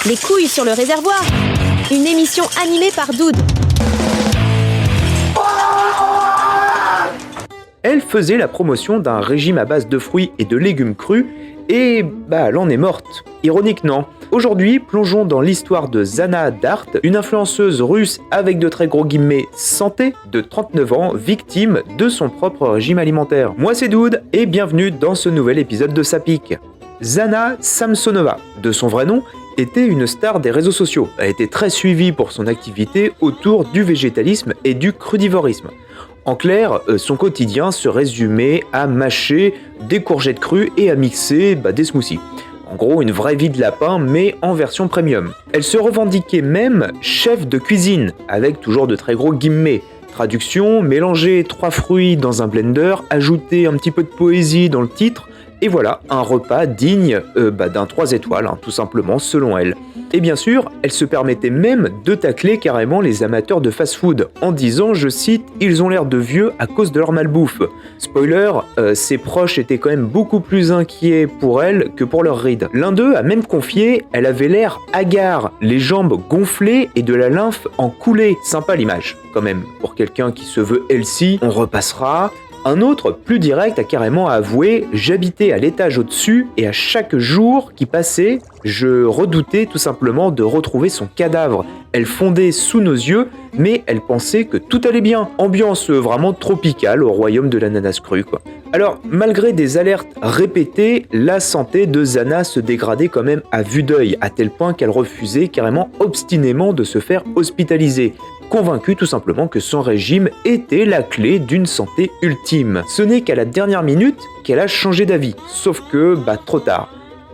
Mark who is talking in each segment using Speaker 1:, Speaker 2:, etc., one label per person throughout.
Speaker 1: Les couilles sur le réservoir. Une émission animée par Doud.
Speaker 2: Elle faisait la promotion d'un régime à base de fruits et de légumes crus, et elle en est morte. Ironique, non? Aujourd'hui, plongeons dans l'histoire de Zana Dart, une influenceuse russe avec de très gros guillemets santé, de 39 ans, victime de son propre régime alimentaire. Moi c'est Doud, et bienvenue dans ce nouvel épisode de Sapik. Zana Samsonova, de son vrai nom, était une star des réseaux sociaux. Elle était très suivie pour son activité autour du végétalisme et du crudivorisme. En clair, son quotidien se résumait à mâcher des courgettes crues et à mixer des smoothies. En gros, une vraie vie de lapin, mais en version premium. Elle se revendiquait même chef de cuisine, avec toujours de très gros guillemets. Traduction, mélanger 3 fruits dans un blender, ajouter un petit peu de poésie dans le titre, et voilà, un repas digne d'un 3 étoiles, tout simplement, selon elle. Et bien sûr, elle se permettait même de tacler carrément les amateurs de fast-food, en disant, je cite, « Ils ont l'air de vieux à cause de leur malbouffe ». Spoiler, ses proches étaient quand même beaucoup plus inquiets pour elle que pour leur ride. L'un d'eux a même confié, elle avait l'air hagard, les jambes gonflées et de la lymphe en coulée. Sympa l'image, quand même. Pour quelqu'un qui se veut healthy, on repassera. Un autre, plus direct, a carrément avoué « J'habitais à l'étage au-dessus et à chaque jour qui passait, je redoutais tout simplement de retrouver son cadavre. Elle fondait sous nos yeux, mais elle pensait que tout allait bien. Ambiance vraiment tropicale au royaume de l'ananas cru, quoi. » Alors, malgré des alertes répétées, la santé de Zana se dégradait quand même à vue d'œil, à tel point qu'elle refusait carrément obstinément de se faire hospitaliser. Convaincue tout simplement que son régime était la clé d'une santé ultime. Ce n'est qu'à la dernière minute qu'elle a changé d'avis, sauf que, trop tard.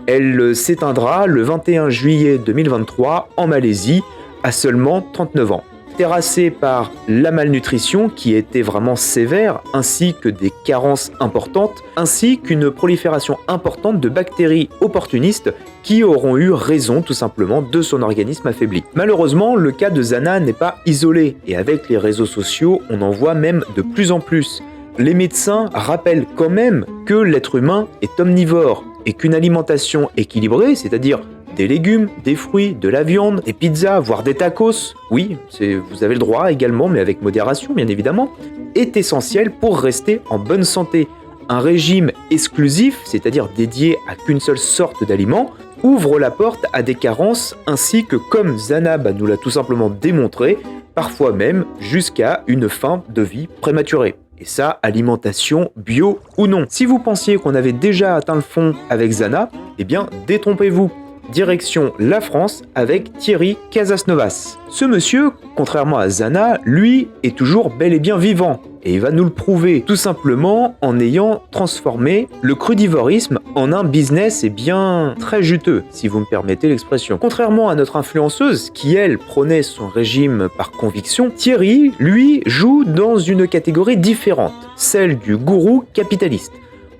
Speaker 2: Elle s'éteindra le 21 juillet 2023 en Malaisie, à seulement 39 ans. Terrassée par la malnutrition qui était vraiment sévère, ainsi que des carences importantes, ainsi qu'une prolifération importante de bactéries opportunistes qui auront eu raison tout simplement de son organisme affaibli. Malheureusement, le cas de Zana n'est pas isolé, et avec les réseaux sociaux, on en voit même de plus en plus. Les médecins rappellent quand même que l'être humain est omnivore, et qu'une alimentation équilibrée, c'est-à-dire des légumes, des fruits, de la viande, des pizzas, voire des tacos, oui, vous avez le droit également, mais avec modération bien évidemment, est essentiel pour rester en bonne santé. Un régime exclusif, c'est-à-dire dédié à qu'une seule sorte d'aliment, ouvre la porte à des carences ainsi que, comme Zana nous l'a tout simplement démontré, parfois même jusqu'à une fin de vie prématurée. Et ça, alimentation bio ou non. Si vous pensiez qu'on avait déjà atteint le fond avec Zana, eh bien détrompez-vous. Direction la France avec Thierry Casasnovas. Ce monsieur, contrairement à Zana, lui est toujours bel et bien vivant. Et il va nous le prouver, tout simplement en ayant transformé le crudivorisme en un business bien très juteux, si vous me permettez l'expression. Contrairement à notre influenceuse, qui elle prônait son régime par conviction, Thierry, lui, joue dans une catégorie différente, celle du gourou capitaliste.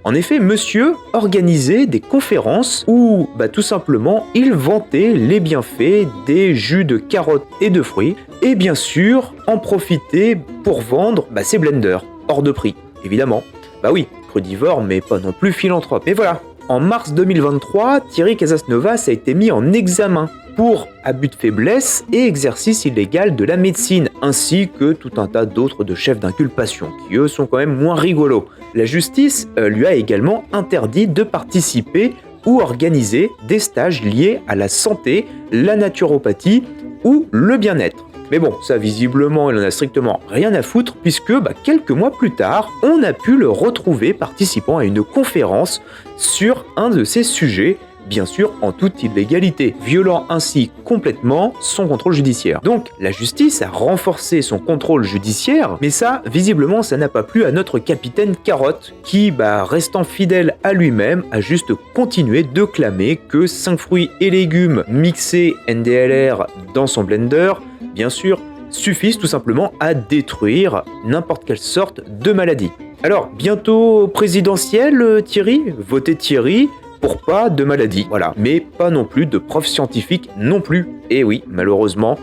Speaker 2: En effet, monsieur organisait des conférences où, tout simplement, il vantait les bienfaits des jus de carottes et de fruits, et bien sûr, en profiter pour vendre ses blenders, hors de prix, évidemment. Oui, crudivore, mais pas non plus philanthrope. Mais voilà, en mars 2023, Thierry Casasnovas a été mis en examen pour abus de faiblesse et exercice illégal de la médecine, ainsi que tout un tas d'autres de chefs d'inculpation, qui eux sont quand même moins rigolos. La justice lui a également interdit de participer ou organiser des stages liés à la santé, la naturopathie ou le bien-être. Mais bon, ça visiblement, il en a strictement rien à foutre, puisque quelques mois plus tard, on a pu le retrouver participant à une conférence sur un de ces sujets, bien sûr en toute illégalité, violant ainsi complètement son contrôle judiciaire. Donc la justice a renforcé son contrôle judiciaire, mais ça, visiblement, ça n'a pas plu à notre capitaine Carotte, qui, restant fidèle à lui-même, a juste continué de clamer que 5 fruits et légumes mixés NDLR dans son blender, bien sûr, suffisent tout simplement à détruire n'importe quelle sorte de maladie. Alors, bientôt présidentielle, Thierry ? Votez Thierry pour pas de maladie, voilà. Mais pas non plus de preuves scientifiques non plus. Et oui, malheureusement,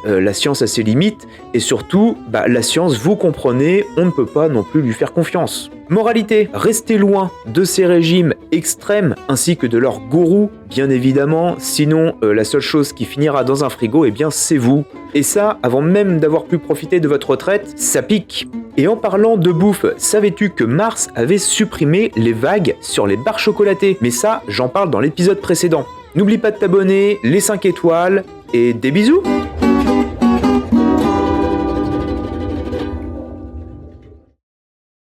Speaker 2: la science a ses limites, et surtout, la science, vous comprenez, on ne peut pas non plus lui faire confiance. Moralité, restez loin de ces régimes extrêmes, ainsi que de leurs gourous, bien évidemment, sinon la seule chose qui finira dans un frigo, c'est vous. Et ça, avant même d'avoir pu profiter de votre retraite, ça pique. Et en parlant de bouffe, savais-tu que Mars avait supprimé les vagues sur les barres chocolatées? Mais ça, j'en parle dans l'épisode précédent. N'oublie pas de t'abonner, les 5 étoiles, et des bisous!